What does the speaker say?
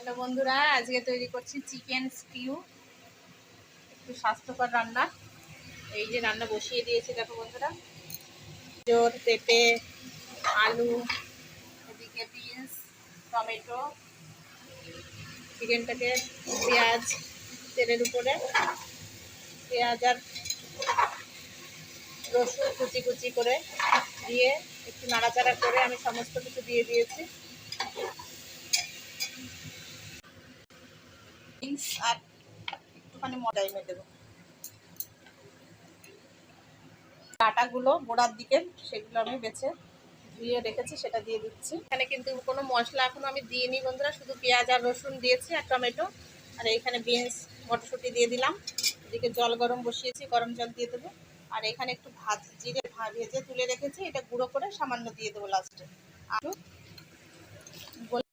Hello বন্ধুরা, আজকে তৈরি করছি চিকেন স্টিউ, একটু স্বাস্থ্যকর রান্না। এই যে রান্না বসিয়ে দিয়েছি, দেখো বন্ধুরা। গাজর, পেঁপে, আলু, এদিকে বিনস, টমেটো, চিকেনটাকে পেঁয়াজ তেলের উপরে, পেঁয়াজ আর রসুন কুচি কুচি করে দিয়ে একটু নাড়াচাড়া করে আমি সমস্ত কিছু দিয়ে দিয়েছি। বিনস আর একটুখানি মশলা এনে দেবো। ডাটাগুলো গোড়ার দিকে সেগুলো আমি বেছে ধুয়ে রেখেছি, সেটা দিয়ে দিচ্ছি। এখানে কিন্তু কোনো মশলা এখনো আমি দিইনি বন্ধুরা, শুধু পেঁয়াজ আর রসুন দিয়েছি আর টমেটো। আর এইখানে বিনস মটরশুঁটি দিয়ে দিলাম। এদিকে জল গরম বসিয়েছি, গরম জল দিয়ে দেবো। আর এখানে একটু জিরে ভেজে তুলে রেখেছি, এটা গুঁড়ো করে সামান্য দিয়ে দেবো লাস্টে। আর